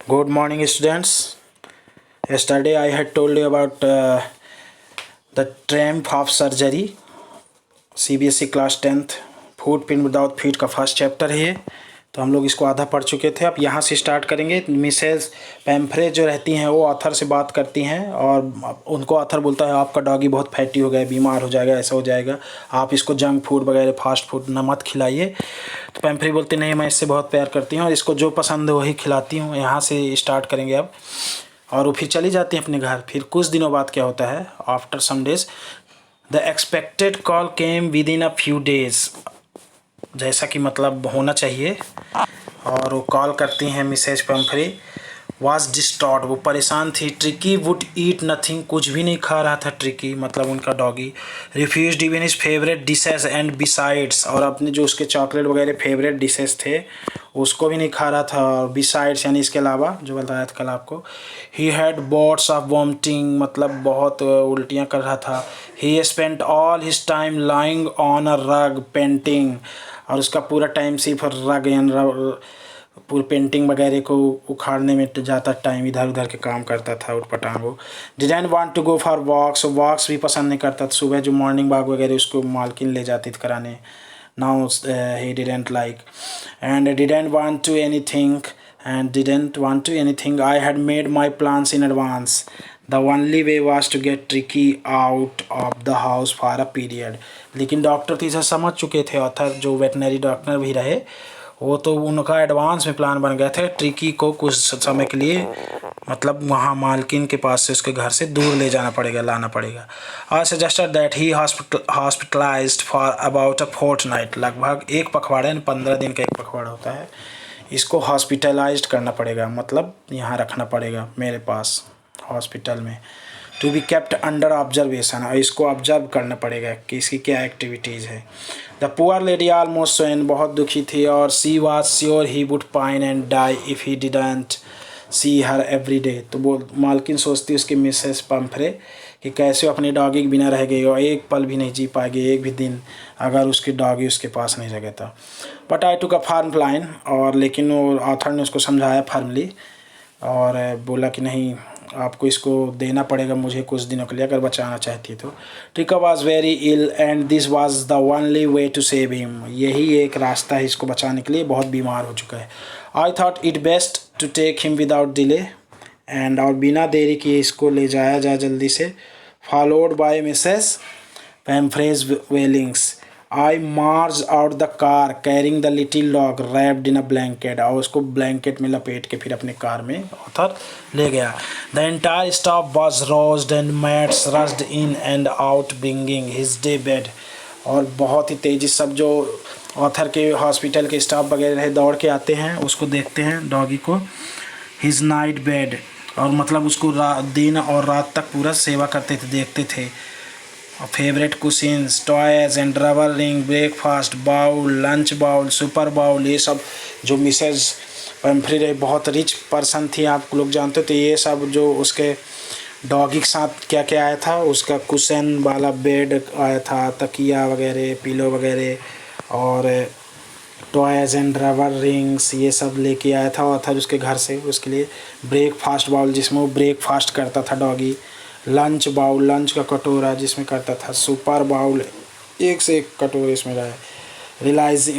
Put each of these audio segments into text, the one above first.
Good morning, students. Yesterday I had told you about the triumph of surgery, CBSE class 10th food pin without feet का first chapter है ये। तो हम लोग इसको आधा पढ़ चुके थे। अब यहाँ से स्टार्ट करेंगे। मिसेस पैम्फ्रे जो रहती हैं वो ऑथर से बात करती हैं और उनको ऑथर बोलता है आपका डॉगी बहुत फैटी हो गया है, बीमार हो जाएगा, ऐसा हो जाएगा, आप इसको जंक फूड वगैरह फास्ट फूड न मत खिलाइए। तो पैम्फ्रे बोलती नहीं, मैं इससे बहुत प्यार करती हूँ और इसको जो पसंद है वही खिलाती हूँ। यहाँ से स्टार्ट करेंगे अब। और वो फिर चली जाती हैं अपने घर। फिर कुछ दिनों बाद क्या होता है, after some days the expected call came within a few days, जैसा कि मतलब होना चाहिए। और वो कॉल करती हैं मिसेज पैम्फ्रे। वाज डिस्टॉर्ट, वो परेशान थी। ट्रिकी वुड ईट नथिंग, कुछ भी नहीं खा रहा था ट्रिकी, मतलब उनका doggy. Refused even his favourite dishes and besides, और अपने जो उसके चॉकलेट वगैरह फेवरेट डिशेज थे उसको भी नहीं खा रहा था। और बिसाइड्स यानी इसके अलावा, जो बताया था कल आपको। He had bots of vomiting, मतलब बहुत उल्टियाँ कर रहा था। ही spent all his time lying on a रग पेंटिंग, और उसका पूरा टाइम सिर्फ रग यानी पूरी पेंटिंग वगैरह को उखाड़ने में जाता, टाइम इधर उधर के काम करता था उठपटांग। वो didn't want to go for walks, walks भी पसंद नहीं करता था। सुबह जो मॉर्निंग वॉक वगैरह उसको मालकिन ले जाती थी कराने। Now he didn't like and didn't want to anything I had made my plans in advance. The only way was to get Tricky out of the house for a period. लेकिन doctor तो इसे समझ चुके थे, author जो veterinary doctor भी रहे, वो तो उनका एडवांस में प्लान बन गया था। ट्रिकी को कुछ समय के लिए मतलब वहाँ मालकिन के पास से उसके घर से दूर ले जाना पड़ेगा, लाना पड़ेगा। I suggested that he hospitalized for about a fortnight, लगभग एक पखवाड़े 15 दिन का एक पखवाड़ा होता है, इसको हॉस्पिटलाइज्ड करना पड़ेगा, मतलब यहाँ रखना पड़ेगा मेरे पास हॉस्पिटल में। To be kept under observation, और इसको ऑब्जर्व करना पड़ेगा कि इसकी क्या एक्टिविटीज़ है। The poor lady almost soon, बहुत दुखी थी, और she was sure he would pine and die if he didn't see her every day. तो वो मालकिन सोचती उसकी मिसेस पैम्फ्रे कि कैसे अपने डॉगी के बिना रह गई और एक पल भी नहीं जी पाएगी, एक भी दिन, अगर उसकी डॉगी उसके पास नहीं रहेगा था। But I took a firm line, और लेकिन वो ऑथर ने उसको समझाया फर्मली और बोला कि नहीं, आपको इसको देना पड़ेगा मुझे कुछ दिनों के लिए, अगर बचाना चाहती है तो। Tricki was very ill and this was the only way to save him, यही एक रास्ता है इसको बचाने के लिए, बहुत बीमार हो चुका है। I thought it best to take him without delay and, और बिना देरी किए इसको ले जाया जाए जल्दी से। Followed by Mrs Pumphrey's wailings, I march out the car carrying the little dog wrapped in a blanket, और उसको ब्लैंकेट में लपेट के फिर अपने कार में ऑथर ले गया। The entire staff was roused and mats rushed in and out bringing his day bed, और बहुत ही तेज़ी सब जो ऑथर के हॉस्पिटल के स्टाफ वगैरह रहे दौड़ के आते हैं, उसको देखते हैं डॉगी को। हिज नाइट बेड, और मतलब उसको दिन और रात तक पूरा सेवा करते थे, देखते थे। Favourite cushions, toys and rubber ring, breakfast bowl, lunch bowl, supper bowl, ये सब जो मिसेज पैम्फ्रे बहुत रिच पर्सन थी, आप लोग जानते हो। तो ये सब जो उसके डॉगी के साथ क्या क्या आया था, उसका कुशन वाला बेड आया था, तकिया वगैरह, पिलो वगैरह, और टॉयज एंड रबर रिंग्स, ये सब लेके आया था ऑथर उसके घर से उसके लिए। ब्रेकफास्ट बाउल, जिसमें वो ब्रेकफास्ट करता था डॉगी। लंच बाउल, लंच का कटोरा जिसमें करता था। सुपर बाउल, एक से एक कटोरे इसमें रहे।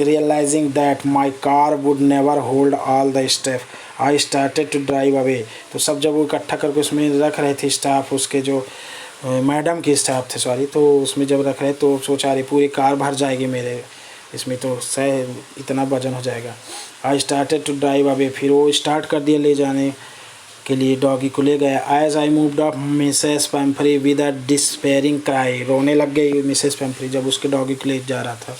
Realizing that my car would never hold all the stuff, I started to drive away. तो सब जब वो इकट्ठा करके उसमें रख रहे थे स्टाफ, उसके जो मैडम के स्टाफ थे सॉरी, तो उसमें जब रख रहे तो सोचा रही पूरी कार भर जाएगी मेरे इसमें, तो सह इतना वजन हो जाएगा। I started to drive away, फिर वो स्टार्ट कर दिया ले जाने के लिए, डॉगी को ले गया। As I moved up Mrs Pumphrey with a despairing cry, रोने लग गई मिसेस पैम्फ्रे जब उसके डॉगी को ले जा रहा था।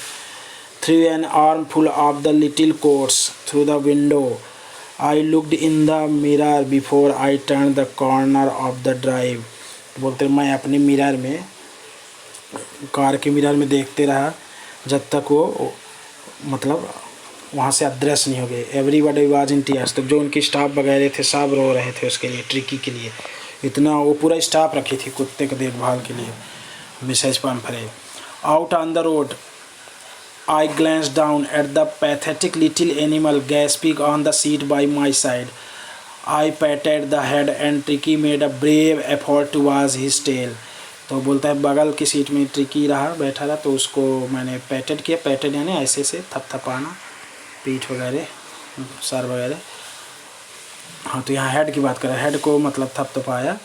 Through an arm full of the little quotes through the window, I looked in the mirror before I turn the corner of the drive. बोलते मैं अपने मिरर में, कार के मिरर में देखते रहा जब तक वो मतलब वहाँ से अदृश्य नहीं हो गए। एवरीबॉडी वाज इन टीयर्स, तो जो उनकी स्टाफ वगैरह थे सब रो रहे थे उसके लिए, ट्रिकी के लिए। इतना वो पूरा स्टाफ रखी थी कुत्ते के देखभाल के लिए Mrs Pumphrey. Out on the road I glanced down at the pathetic little animal gasping on the seat by my side, I patted the head and Tricky made a brave effort to wash his tail. तो बोलता है बगल की seat में tricky रहा बैठा रहा तो उसको मैंने पैटेड किया। पैटेड यानी ऐसे से थपथपाना, पीठ वगैरह, सर वगैरह। हाँ, तो यहाँ हेड की बात करें, हेड को मतलब थपथपाया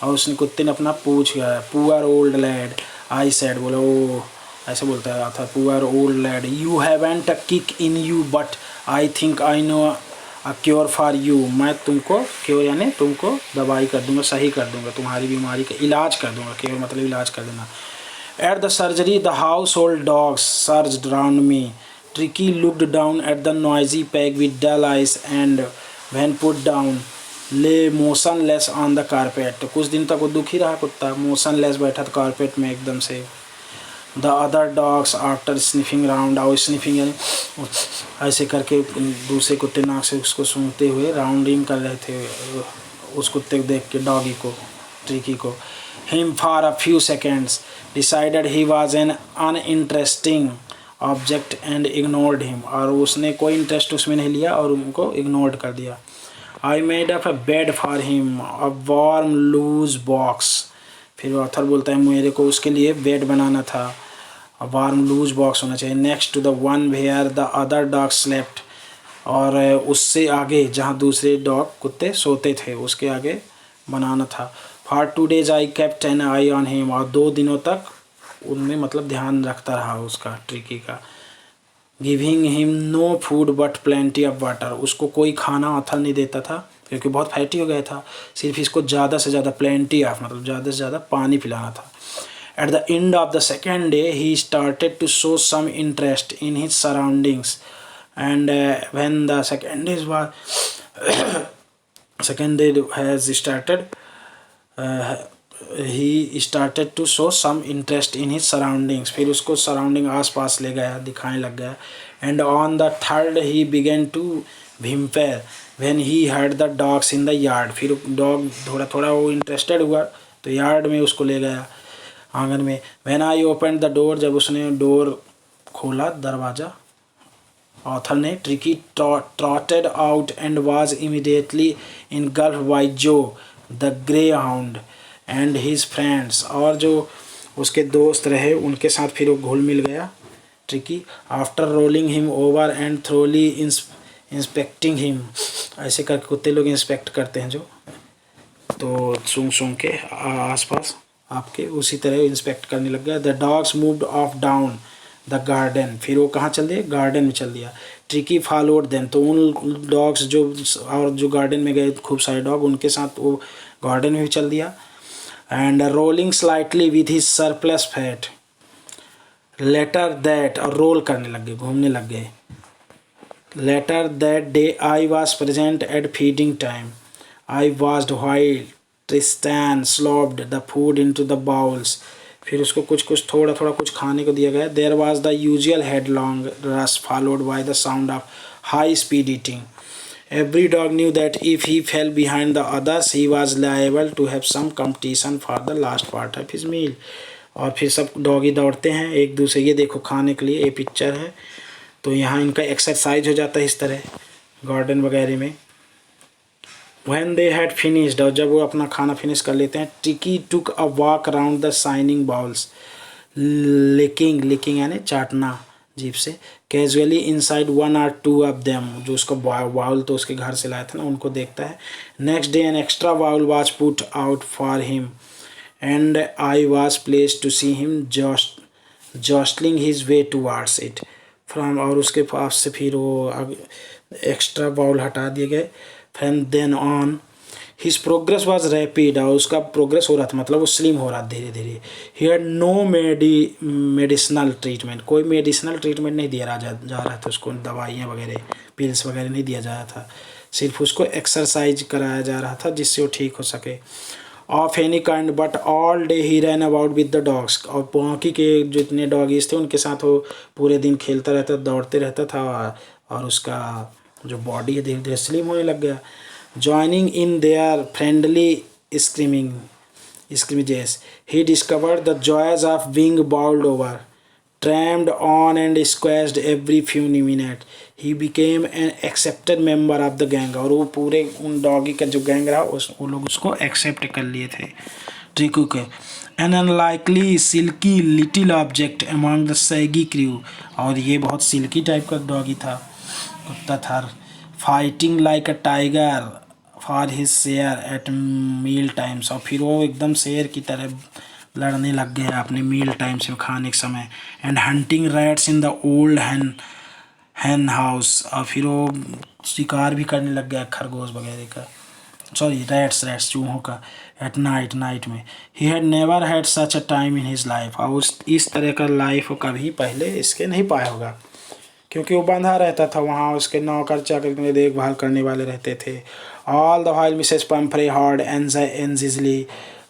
और उसने कुत्ते ने अपना पूछ गया। Poor old lad I said, बोला ओ ऐसे बोलता है था, poor old lad you haven't a kick in you but I think I know a cure for you. मैं तुमको क्योर यानी तुमको दवाई कर दूंगा, सही कर दूंगा, तुम्हारी बीमारी का इलाज कर दूंगा। क्योर मतलब इलाज कर देना। At the surgery the house hold dogs surged round me. Tricky looked down at the noisy peg with dull eyes and when put down lay motionless on the carpet। तो कुछ दिन तक वो दुखी रहा कुत्ता, मोशनलेस बैठा था कारपेट में एकदम से। The other dogs after sniffing round, और स्निफिंग यानी ऐसे करके दूसरे कुत्ते नाक से उसको सूंघते हुए राउंडिंग कर रहे थे उस कुत्ते को देख के, डॉगी को, ट्रिकी को। Him for a few seconds decided he was an uninteresting object and ignored him, और उसने कोई इंटरेस्ट उसमें नहीं लिया और उनको इग्नोर कर दिया। I made up a bed for him a warm loose box. फिर ऑथर बोलता है मेरे को उसके लिए बेड बनाना था, वार्म लूज बॉक्स होना चाहिए, next to the one where the other dog slept, और उससे आगे जहाँ दूसरे डॉग कुत्ते सोते थे उसके आगे बनाना था। For 2 days I kept an eye on him, और 2 दिनों तक उनमें मतलब ध्यान रखता रहा उसका, ट्रिकी का। Giving him no food but plenty of water, उसको कोई खाना ऑथर नहीं देता था क्योंकि बहुत फैटी हो गया था, सिर्फ इसको ज़्यादा से ज़्यादा प्लेंटी ऑफ मतलब ज़्यादा से ज़्यादा पानी पिलाना था। At the end of the second day he started to show some interest in his surroundings and when the second day has started he started to show some interest in his surroundings, फिर उसको surrounding आसपास ले गया, दिखाने लग गया। And on the third he began to whimper when he heard the dogs in the yard, फिर dog थोड़ा थोड़ा वो इंटरेस्टेड हुआ तो यार्ड में उसको ले गया, आंगन में। When I open the door, जब उसने डोर खोला, दरवाज़ा, ऑथर ने, Tricki trotted out and was immediately engulfed by जो the greyhound and his friends, और जो उसके दोस्त रहे उनके साथ फिर वो घुल मिल गया tricky. After rolling him over and thoroughly inspecting him, ऐसे करके कुत्ते लोग इंस्पेक्ट करते हैं जो, तो सूंघ के आसपास आपके, उसी तरह इंस्पेक्ट करने लग गया। The dogs moved of down the garden, फिर वो कहाँ चल दिया, गार्डन में चल दिया। ट्रिकी फॉलोड देम, तो उन डॉग्स जो और जो गार्डन में गए खूब सारे डॉग, उनके साथ वो गार्डन में भी चल दिया। And rolling slightly with his surplus fat later that, और रोल करने लग गए, घूमने लग गए। Later that day I was present at feeding time, I watched while Tristan slopped the food into the bowls, फिर उसको कुछ थोड़ा थोड़ा कुछ खाने को दिया गया। There was the usual headlong rush followed by the sound of high speed eating. Every dog knew that if he fell behind the others, he was liable to have some competition for the last part of his meal। और फिर सब doggy दौड़ते हैं एक दूसरे, ये देखो खाने के लिए, ये पिक्चर है, तो यहाँ इनका एक्सरसाइज हो जाता है इस तरह गार्डन वगैरह में। When they had finished, और जब वो अपना खाना फिनिश कर लेते हैं, Tricky took a walk around the shining bowls, licking यानी चाटना जीप से, casually inside 1 or 2 of them, जो उसको बाउल तो उसके घर से लाया था ना, उनको देखता है। Next day an extra bowl was put out for him and I was pleased to see him jostling his way towards it from, और उसके पास से फिर वो एक्स्ट्रा बाउल हटा दिए गए। From then on his progress was rapid, और उसका प्रोग्रेस हो रहा था मतलब वो स्लिम हो रहा था धीरे धीरे। He had no medicinal treatment, कोई मेडिसिनल ट्रीटमेंट नहीं दिया जा रहा था उसको, दवाइयाँ वगैरह पिल्स वगैरह नहीं दिया जा रहा था, सिर्फ उसको एक्सरसाइज कराया जा रहा था जिससे वो ठीक हो सके। Of any kind but all day he ran about with the dogs, और बाकी के जितने डॉगीज थे उनके साथ वो पूरे दिन खेलता रहता, दौड़ते रहता था, और उसका जो बॉडी है धीरे धीरे स्लिम होने लग गया। Joining in their friendly scrimmages, he discovered the joys of being bowled over, trampled on and squashed every few minutes. He became an accepted member of the gang, और वो पूरे उन डॉगी का जो गैंग रहा वो लोग उसको एक्सेप्ट कर लिए थे ट्रिको के। An unlikely silky little object among the shaggy crew, और ये बहुत सिल्की टाइप का डॉगी था, कुत्ता था। Fighting like a tiger for his share at meal times, और फिर वो एकदम शेर की तरह लड़ने लग गया अपने मील टाइम्स में, खाने के समय। And hunting rats in the old hen house, और फिर वो शिकार भी करने लग गया खरगोश वगैरह का, सॉरी रैट्स चूहों का, एट नाइट में। He had never had such a time in his life, और इस तरह का लाइफ कभी पहले इसके नहीं पाया होगा, क्योंकि वो बंधा रहता था वहाँ, उसके नौकर चाकर में देखभाल करने वाले रहते थे। All the while Mrs Pumphrey heard anxiously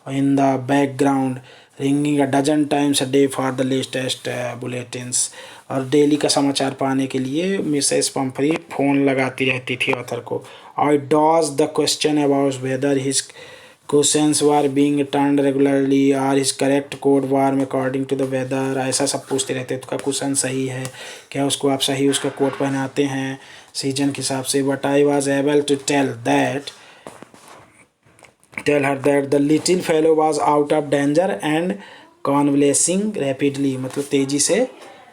in the background ringing a dozen times a day for the latest bulletins, और डेली का समाचार पाने के लिए मिसेस पंफ्री फ़ोन लगाती रहती थी ऑथर को। और dodge the question about whether his questions were being turned regularly और his correct coat worn according to the weather, ऐसा सब पूछते रहते, उसका क्वेश्चन सही है क्या, उसको आप सही उसका कोट पहनाते हैं सीजन के हिसाब से। But I was able to tell her that the little fellow was out of danger and convalescing rapidly, मतलब तेज़ी से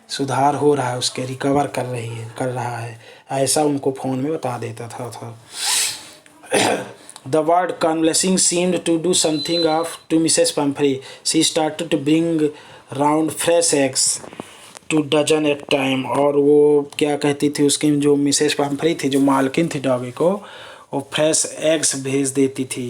सुधार हो रहा है, उसके रिकवर कर रहा है, ऐसा उनको फ़ोन में बता देता था। The word convalescing seemed to do something of to Mrs. Pumphrey. She started to bring round fresh eggs to dozen at time, और वो क्या कहती थी, उसकी जो मिसेस पंफ्री थी, जो मालकिन थी डॉगी को, वो फ्रेश एग्स भेज देती थी,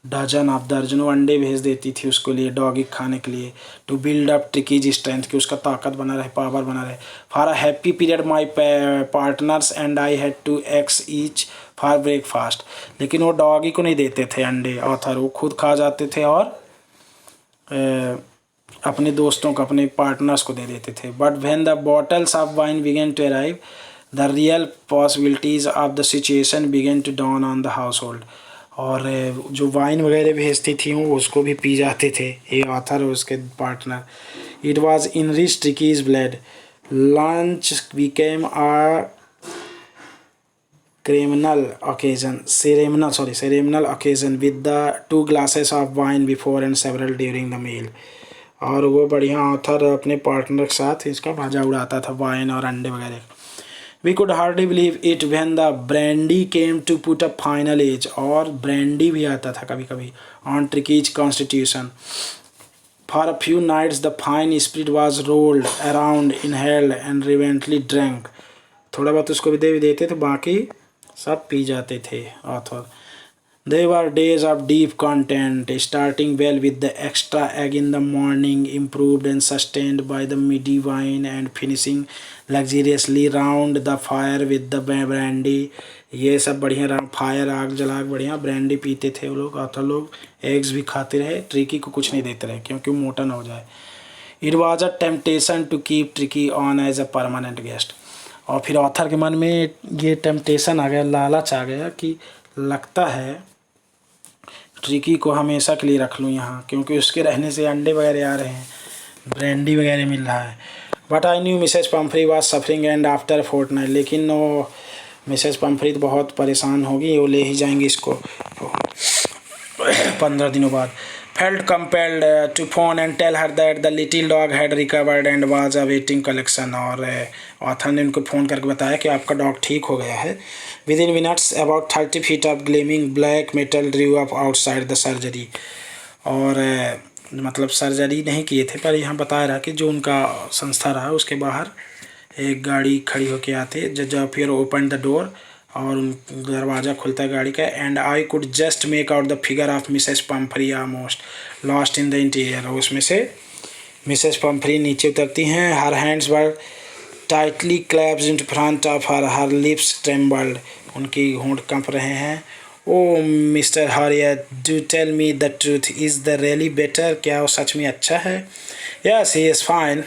डजन ऑफ दर्जनों अंडे भेज देती थी उसको लिए, डॉगी खाने के लिए। To build up Tricki's strength, कि उसका ताकत बना रहे, पावर बना रहे। For a happy period my partners and I had two eggs each for breakfast, लेकिन वो डॉगी को नहीं देते थे अंडे ऑथर, वो खुद खा जाते थे और अपने दोस्तों को, अपने पार्टनर्स को दे देते थे। But when the bottles of wine began to arrive the real possibilities of the situation began to dawn on the household, और जो वाइन वगैरह भेजती थी वो उसको भी पी जाते थे ये ऑथर और उसके partner. It was in rich ट्रिकीज blood, lunch became a ceremonial occasion with the 2 glasses of wine before and several during the meal, और वो बढ़िया ऑथर अपने पार्टनर के साथ इसका मजा उड़ाता था वाइन और अंडे वगैरह। We could hardly believe it when the brandy came to put a final age, और ब्रांडी भी आता था कभी कभी on Tricky's constitution. For a few nights the fine spirit was rolled around, inhaled and reverently drank. थोड़ा बहुत उसको भी देते थे, बाकी सब पी जाते थे author. They were days of deep content, starting well with the extra egg in the morning, improved and sustained by the midi wine, and finishing luxuriously round the fire with the brandy. ये सब बढ़िया round fire, आग जला बढ़िया brandy पीते थे वो लोग, ऑथर लोग एग्स भी खाते रहे, ट्रिकी को कुछ नहीं देते रहे क्योंकि वो मोटा ना हो जाए। It was a temptation to keep Tricky on as a permanent guest, और फिर ऑथर के मन में ये टेम्पटेशन आ गया, लालच आ गया कि लगता है ट्रिकी को हमेशा के लिए रख लूँ यहाँ, क्योंकि उसके रहने से अंडे वगैरह आ रहे हैं, ब्रांडी वगैरह मिल रहा है। But I knew Mrs Pomfrey was suffering and after fortnight, लेकिन वो मिसेस पंफ्री तो बहुत परेशान होगी, वो ले ही जाएंगी इसको 15 दिनों बाद। Felt compelled to phone and tell her that the little dog had recovered and was awaiting collection, और ऑथर ने उनको फ़ोन करके बताया कि आपका डॉग ठीक हो गया है। Within minutes about 30 feet of gleaming black metal drew up outside the surgery, और मतलब सर्जरी नहीं किए थे, पर यहाँ बताया रहा कि जो उनका संस्था रहा उसके बाहर एक गाड़ी खड़ी होके आते, जब फिर ओपन द डोर, और दरवाज़ा खुलता है गाड़ी का, and I could just make out the figure of Mrs Pumphrey almost lost in the interior, और उसमें से मिसेस पंफ्री नीचे उतरती हैं, her hands were tightly clasped in front of her lips trembled, उनकी होंठ कंप रहे हैं। Oh Mr Herriot, do tell me the truth, is the really better, क्या वो सच में अच्छा है? Yes he is fine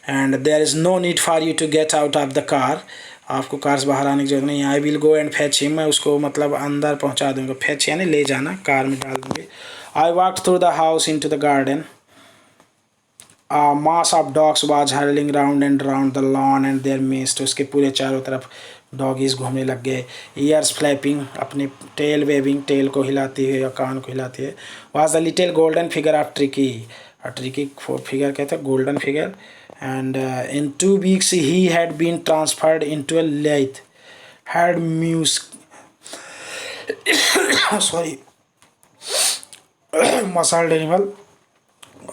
and there is no need for you to get out of the car, आपको कार से बाहर आने की जरूरत नहीं है। I will go and fetch him, मैं उसको मतलब अंदर पहुंचा दूंगा, फैच यानी ले जाना, कार में डाल दूंगे। I walk through the house into the garden, A mass of dogs was hurling round and round the lawn and their midst. उसके पूरे चारों तरफ डॉगीज घूमने लग गए. Ears flapping, अपने tail waving, tail को हिलाती है या कान को हिलाती है. Was the little golden figure of Tricky. A Tricky figure कहते हैं golden figure. And in 2 weeks he had been transferred into a lathe. Had muscled animal.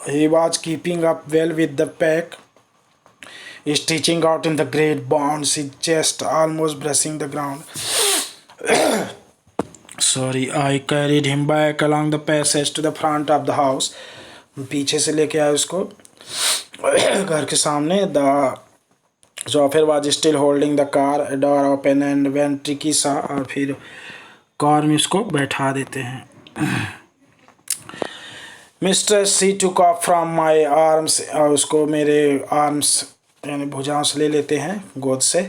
He was keeping up well with the pack, stretching out in the great bounds, his chest almost brushing the ground. I carried him back along the passage to the front of the house. पीछे से लेके आया उसको घर के सामने. The chauffeur was still holding the car door open, and when Tricky saw, और फिर कार में उसको बैठा देते हैं. Mr. C took off from my arms, और उसको मेरे arms यानी भुजाओं से ले लेते हैं, गोद से.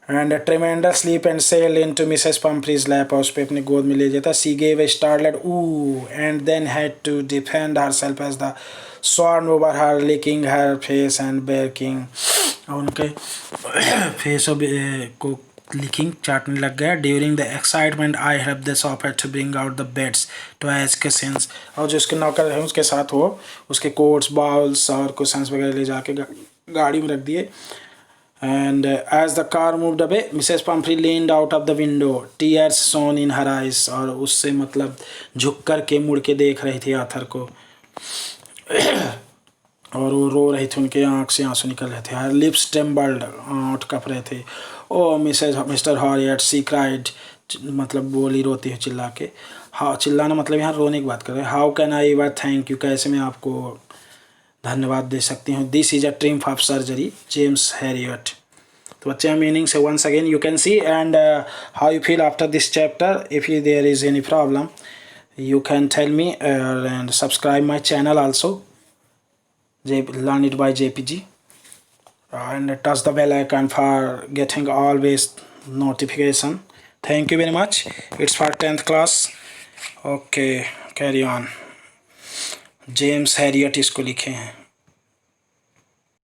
And a tremendous leap and sailed into Mrs. Pumphrey's lap, और उस पर अपनी गोद में ले जाता. She gave a startled ooh and then had to defend herself as the swarmed over her, licking her face and barking. और उनके फेस को licking चाटने लग गया. During the excitement I helped the chauffeur to bring out the beds, toys, cushions. और जो उसके नौकर है उसके साथ वो उसके कोट्स, बाउल्स और कुशन्स वगैरह ले जाके गाड़ी में रख दिए. And as the car moved away, Mrs. Pumphrey leaned out of the window, tears shone in her eyes. और उससे मतलब झुक कर के मुड़ के देख रही थी आर्थर को और वो रो रही थी, उनके आँख से आंसू निकल रहे थे. Her lips trembled, होंठ कँप रहे थे. Oh Mr. Harriet, she cried, मतलब बोली रोती है चिल्ला के. हाँ, चिल्लाना मतलब यहाँ रोने की बात कर रहे हैं. How can I ever thank you, कैसे मैं आपको धन्यवाद दे सकती हूँ. This is a triumph of surgery, James Harriet. तो बच्चे मीनिंग से once again you can see and how you feel after this chapter. If there is any problem, you can tell me and subscribe my channel also. Learn it by JPG. And touch the bell icon for getting always notification. Thank you very much. It's for 10th class. Okay, carry on. James Harriet इसको लिखे हैं.